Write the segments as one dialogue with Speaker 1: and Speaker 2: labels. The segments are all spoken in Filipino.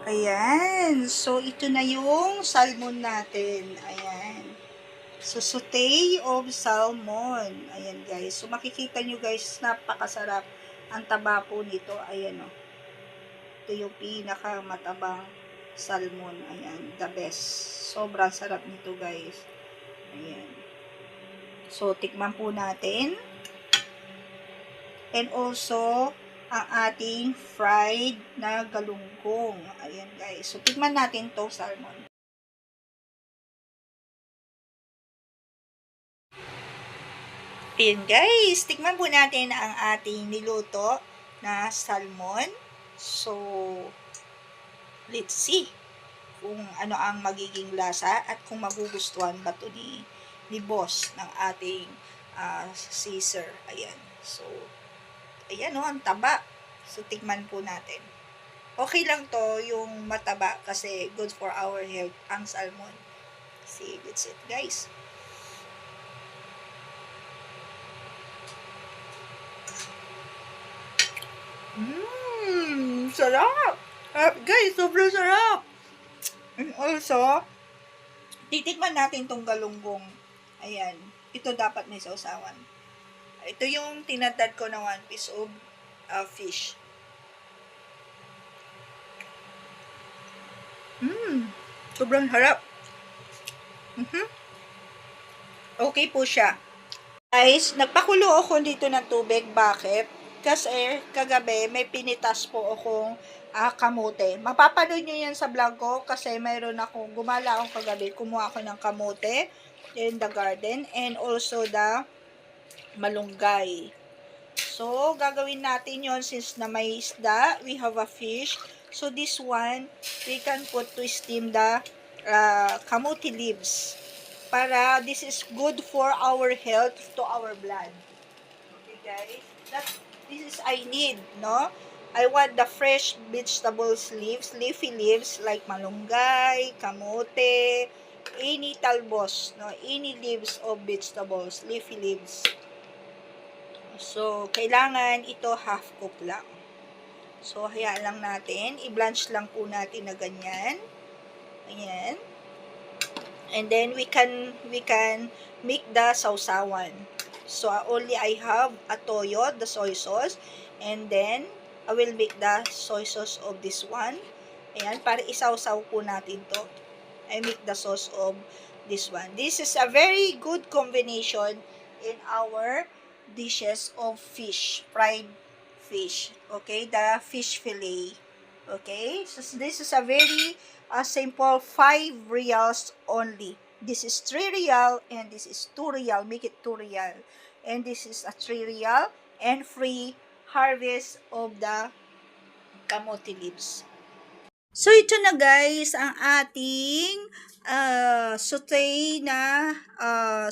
Speaker 1: Ayan. So, ito na yung salmon natin. Ayan. So, sauté of salmon. Ayan, guys. So, makikita nyo, guys, napakasarap. Ang taba po nito. Ayan, o. Ito yung pinakamatabang salmon. Ayan, the best. Sobrang sarap nito, guys. Ayan. So, tikman po natin. And also, ang ating fried na galunggong. Ayan, guys. So, tikman natin to salmon. Ayan, guys. Tikman po natin ang ating niluto na salmon. So, let's see kung ano ang magiging lasa at kung magugustuhan ba ito ni boss ng ating Caesar. Ayan. So, ayan o, ang taba. So, tikman po natin. Okay lang to yung mataba kasi good for our health ang salmon. See, that's it, guys. Sarap! Guys, sobrang sarap! And also, titikman natin tong galunggong. Ayan. Ito dapat may sausawan. Ito yung tinatad ko na 1 piece of fish. Sobrang harap. Okay po siya. Guys, nagpakulo ako dito ng tubig. Bakit? Kasi kagabi may pinitas po akong kamote. Mapapanood nyo yan sa vlog ko kasi mayroon akong, gumala ako kagabi, kumuha ako ng kamote in the garden and also the malunggay. So, gagawin natin yon since na may isda, we have a fish. So, this one, we can put to steam the kamote leaves. Para this is good for our health, to our blood. Okay, guys? This is I need, no? I want the fresh vegetables leaves, leafy leaves like malunggay, kamote, any talbos, no? Any leaves of vegetables, leafy leaves. So, kailangan ito half cook lang. So, hayaan lang natin. I-blanch lang po natin na ganyan. Ayan. And then, we can make the sausawan. So, only I have a toyo, the soy sauce. And then, I will make the soy sauce of this one. Ayan, para isawsaw po natin to. I make the sauce of this one. This is a very good combination in our dishes of fish, fried fish. Okay, the fish fillet. Okay, so this is a very simple 5 reals only. This is 3 real and this is 2 real. Make it 2 real. And this is a 3 real and free harvest of the kamote leaves. So, ito na guys, ang ating sauté na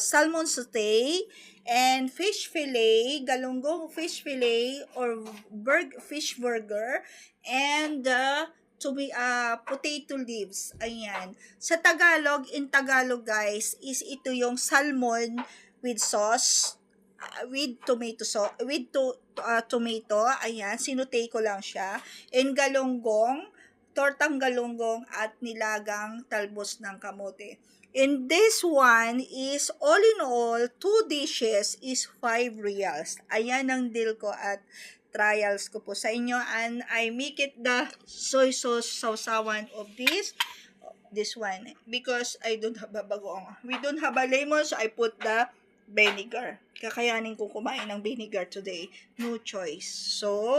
Speaker 1: salmon sauté and fish fillet, galunggong fish fillet or fish burger and potato leaves. Ayan. Sa Tagalog, in Tagalog guys, is ito yung salmon with sauce, with tomato tomato. Ayan, sinutay ko lang siya. And galunggong, tortang galunggong at nilagang talbos ng kamote. And this one is, all in all, 2 dishes is 5 reals. Ayan ang deal ko at trials ko po sa inyo. And I make it the soy sauce sausawan of this one. Because I don't have a bagoong. We don't have a lemon, so I put the vinegar. Kakayanin ko kumain ng vinegar today. No choice. So,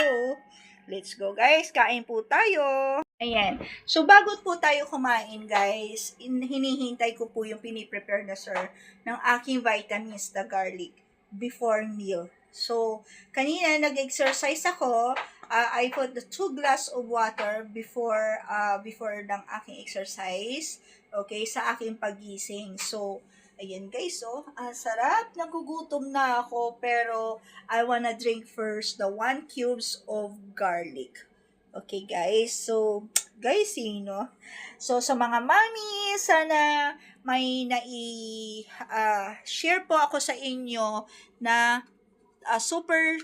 Speaker 1: let's go guys. Kain po tayo. Ayan. So, bago po tayo kumain, guys, hinihintay ko po yung piniprepare na sir ng aking vitamins, the garlic, before meal. So, kanina nag-exercise ako. I put the 2 glass of water before ng aking exercise. Okay, sa aking pagising. So, ayan guys, oh, sarap. Nagugutom na ako, pero I wanna drink first the 1 cubes of garlic. Okay, guys. So, guys, So, sa mga mami, sana may share po ako sa inyo na super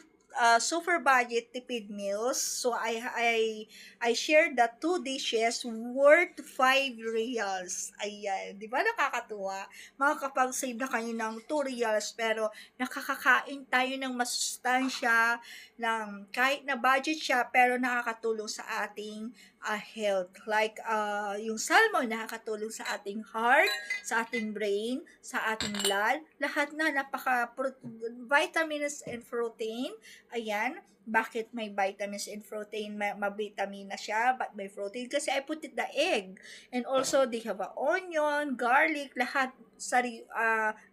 Speaker 1: super budget tipid meals. So I shared the 2 dishes worth 5 reals. Ayan, 'di ba nakakatuwa? Makakapag-save na kayo ng 2 reals pero nakakakain tayo ng masustansya, ng kahit na budget siya pero nakakatulong sa ating health. Like yung salmon nakakatulong sa ating heart, sa ating brain, sa ating blood, lahat na vitamins and protein. Ayan, bakit may vitamins and protein, ma-vitamin na siya, but may protein kasi I put it the egg. And also, they have a onion, garlic, lahat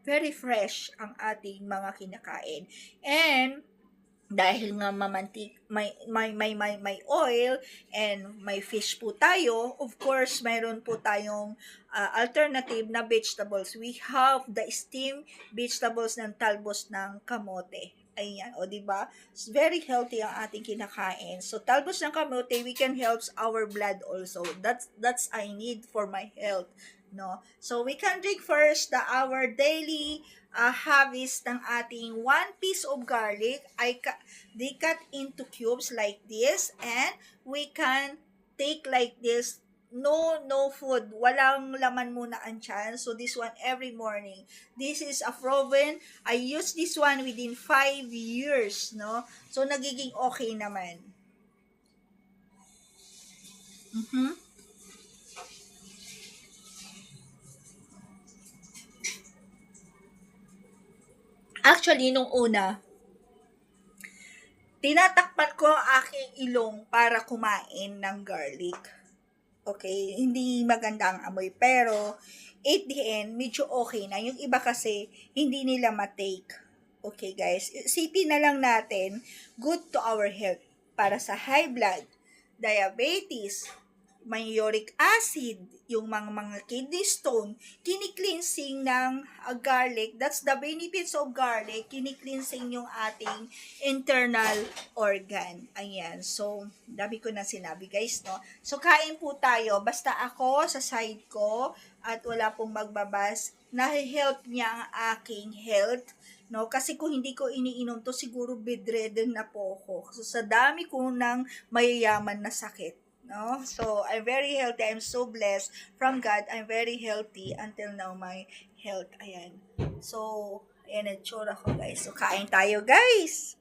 Speaker 1: very fresh ang ating mga kinakain. And dahil nga may oil and may fish po tayo, of course, mayroon po tayong alternative na vegetables. We have the steamed vegetables ng talbos ng kamote. Ayan, o diba? It's very healthy ang ating kinakain. So, talbos ng kamote, we can help our blood also. That's I need for my health. No? So, we can drink first our daily habits ng ating 1 piece of garlic. They cut into cubes like this, and we can take like this. No food, walang laman muna ang tiyan. So this one every morning. This is a proven. I use this one within 5 years, no? So nagiging okay naman. Actually, nung una, tinatakpan ko ang aking ilong para kumain ng garlic. Okay, hindi maganda ang amoy, pero at the end, medyo okay na. Yung iba kasi, hindi nila matake. Okay guys, isipin na lang natin, good to our health. Para sa high blood, diabetes, may uric acid, yung mga kidney stone, kinikleansing ng garlic. That's the benefits of garlic, kinikleansing yung ating internal organ. Ayan, so, dami ko na sinabi guys, no? So, kain po tayo, basta ako sa side ko, at wala pong magbabas, na-help niya ang aking health, no? Kasi kung hindi ko iniinom to, siguro bedridden na po ako. So, sa dami ko ng mayayaman na sakit. No? So, I'm very healthy. I'm so blessed from God. I'm very healthy until now my health. Ayan. So, ayan ang tsura ko guys. So, kain tayo guys!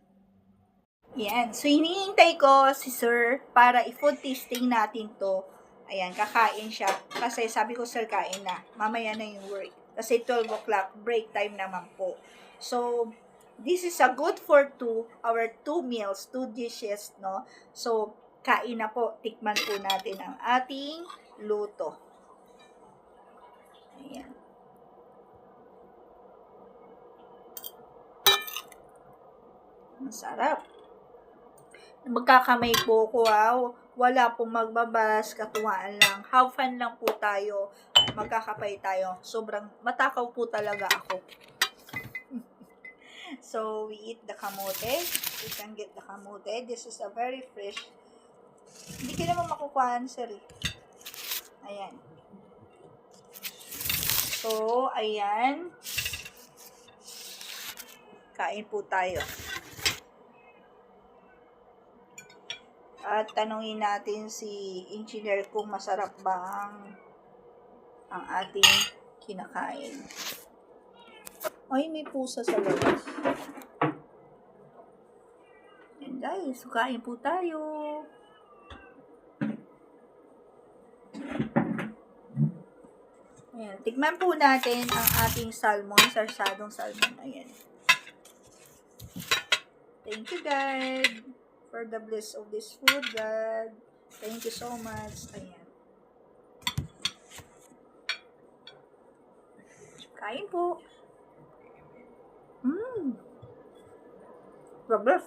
Speaker 1: Ayan. So, hinihintay ko si sir para i-food tasting natin to. Ayan, kakain siya. Kasi sabi ko, sir, kain na. Mamaya na yung work. Kasi 12 o'clock, break time naman po. So, this is a good for our 2 meals, 2 dishes, no? So, kain na po. Tikman po natin ang ating luto. Ayan. Masarap. Magkakamay po ko, wala pong magbabas, katuwaan lang. Have fun lang po tayo. Magkakapay tayo. Sobrang matakaw po talaga ako. So, we eat the kamote. We can get the kamote. This is a very fresh. Hindi ka naman makukuhaan, sir. Ayan. So, ayan. Kain po tayo. At tanungin natin si engineer kung masarap ba ang ating kinakain. Ay, may pusa sa labas. And guys, kain po tayo. Ayan, tikman po natin ang ating salmon, sarsadong salmon. Ayan. Thank you, God, for the bliss of this food, God. Thank you so much. Ayan. Kain po. Rabas.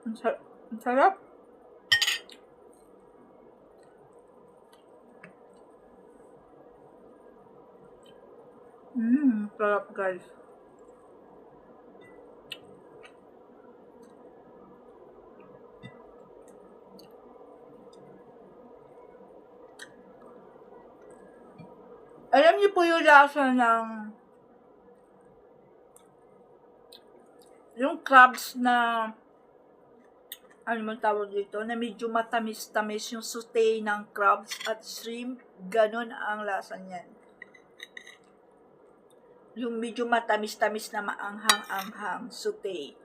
Speaker 1: Ang sarap. Sarap guys. Alam niyo po yung lasa ng yung crabs na, ano man tawag dito, na medyo matamis-tamis yung sauté ng crabs at shrimp, ganun ang lasa niyan. Yung medyo matamis-tamis na maanghang-anghang sauté.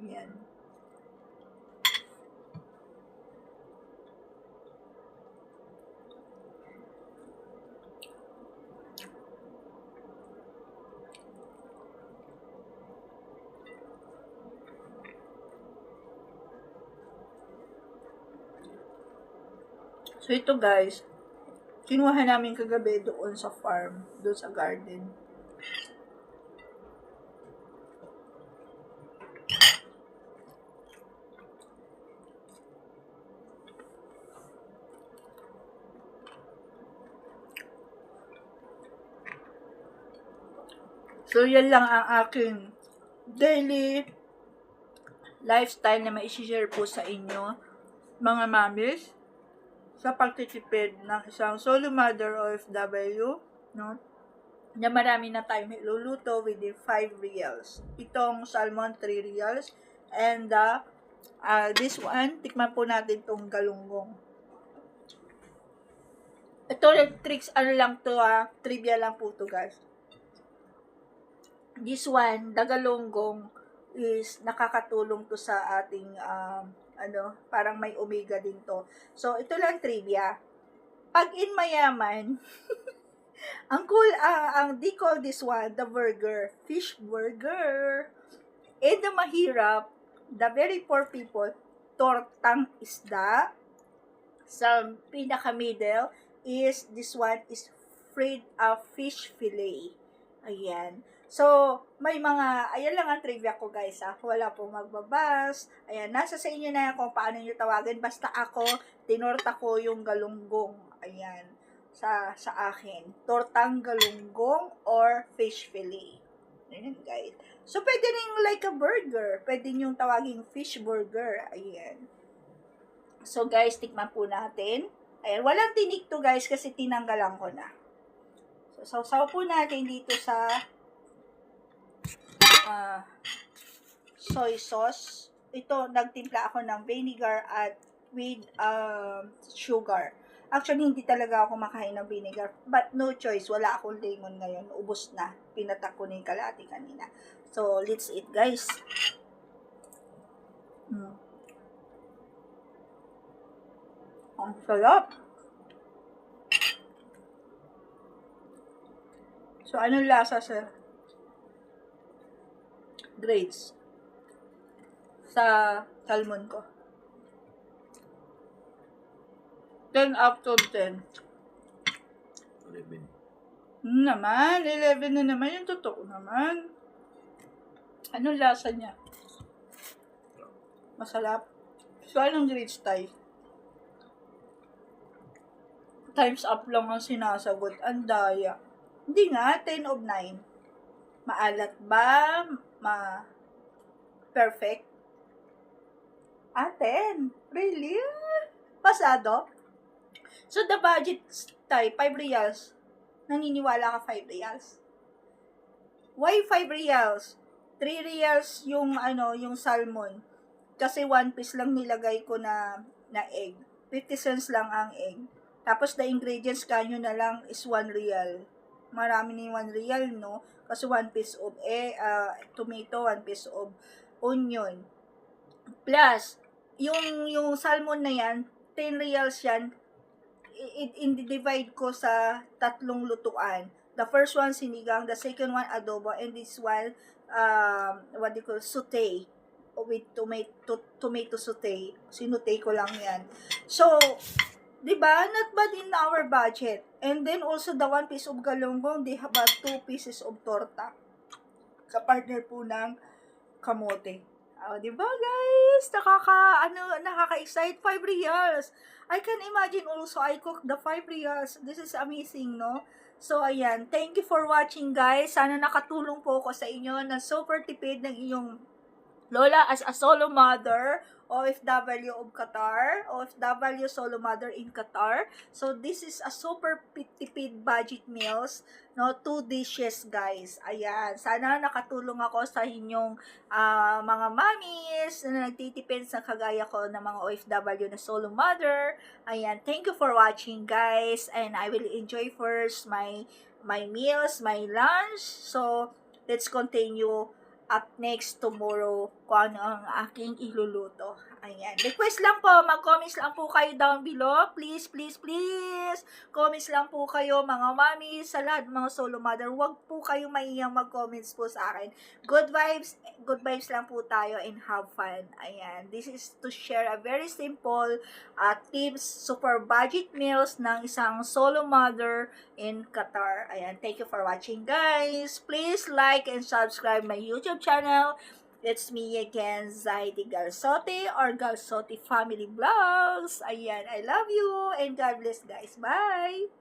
Speaker 1: Yan. So ito guys, kinuha namin kagabi doon sa farm, doon sa garden. So yan lang ang aking daily lifestyle na mai-share po sa inyo, mga mamis, sa pagtitipid ng isang solo mother OFW, no? Na marami na tayo iluluto within 5 reals. Itong salmon, 3 reals. And this one, tikman po natin itong galunggong. Ito tricks, ano lang to, trivia lang po to guys. This one, the galunggong, is nakakatulong to sa ating parang may omega din to. So ito lang trivia. Pag in mayaman, they call this one the burger, fish burger. In the mahirap, the very poor people, tortang isda. Sa pinaka-middle is this one is fried fish fillet. Ayan. So, may mga, ayan lang ang trivia ko guys wala pong magbabas. Ayan, nasa sa inyo na kung paano nyo tawagin. Basta ako, tinorta ko yung galunggong. Ayan, sa akin. Tortang galunggong or fish fillet. Ayan guys. So, pwede rin like a burger. Pwede nyo tawagin fish burger. Ayan. So guys, tikman po natin. Ayan, walang tinik to guys kasi tinanggalan ko na. So, sausaw po natin dito sa soy sauce. Ito, nagtimpla ako ng vinegar at with sugar. Actually, hindi talaga ako makain ng vinegar. But no choice, wala akong lemon ngayon. Ubos na. Pinatak ko na yung kalahati kanina. So, let's eat guys. Ang sarap. So, anong lasa sa grades sa salmon ko? 10 out of 10.
Speaker 2: 11.
Speaker 1: Naman, 11 na naman. Yung totoo naman. Anong lasa niya? Masarap. So, anong grades tayo? Times up lang ang sinasagot. Ang daya. Hindi nga, 10 of 9. Maalat ba? Perfect? 10. Really? Pasado? So, the budget tayo, 5 reals. Naniniwala ka 5 reals? Why 5 reals? 3 reals yung, yung salmon. Kasi 1 piece lang nilagay ko na egg. 50 cents lang ang egg. Tapos, the ingredients kanyo na lang is 1 real. Marami ni 1 real, no? Kasi 1 piece of tomato, 1 piece of onion. Plus, yung salmon na yan, 10 reals yan, i-divide ko sa 3 lutuan. The first one, sinigang. The second one, adobo. And this one, sauté. With tomato sauté. Sinutay ko lang yan. So, diba? Not bad in our budget. And then also the 1 piece of galunggong, they have 2 pieces of torta. Kapartner po ng kamote. Diba guys? Nakaka-excite. 5 reals. I can imagine also I cook the 5 reals. This is amazing, no? So, ayan. Thank you for watching, guys. Sana nakatulong po ako sa inyo na super tipid ng inyong lola as a solo mother OFW of Qatar, OFW solo mother in Qatar. So this is a super tipid budget meals, no, 2 dishes guys. Ayan, sana nakatulong ako sa inyong mga mommies na nagtitipid sa kagaya ko ng mga OFW na solo mother. Ayan, thank you for watching guys, and I will enjoy first my meals, my lunch. So let's continue up next tomorrow kung ano ang aking iluluto. Ayan. Request lang po, mag-comments lang po kayo down below. Please, please, please. Comments lang po kayo, mga mami, sa lahat, mga solo mother. Huwag po kayo maiyang mag-comments po sa akin. Good vibes lang po tayo and have fun. Ayan. This is to share a very simple tips, super budget meals ng isang solo mother in Qatar. Ayan. Thank you for watching, guys. Please like and subscribe my YouTube channel. It's me again, Zaidi Galsote or Galsote Family Vlogs. Ayan, I love you and God bless guys. Bye!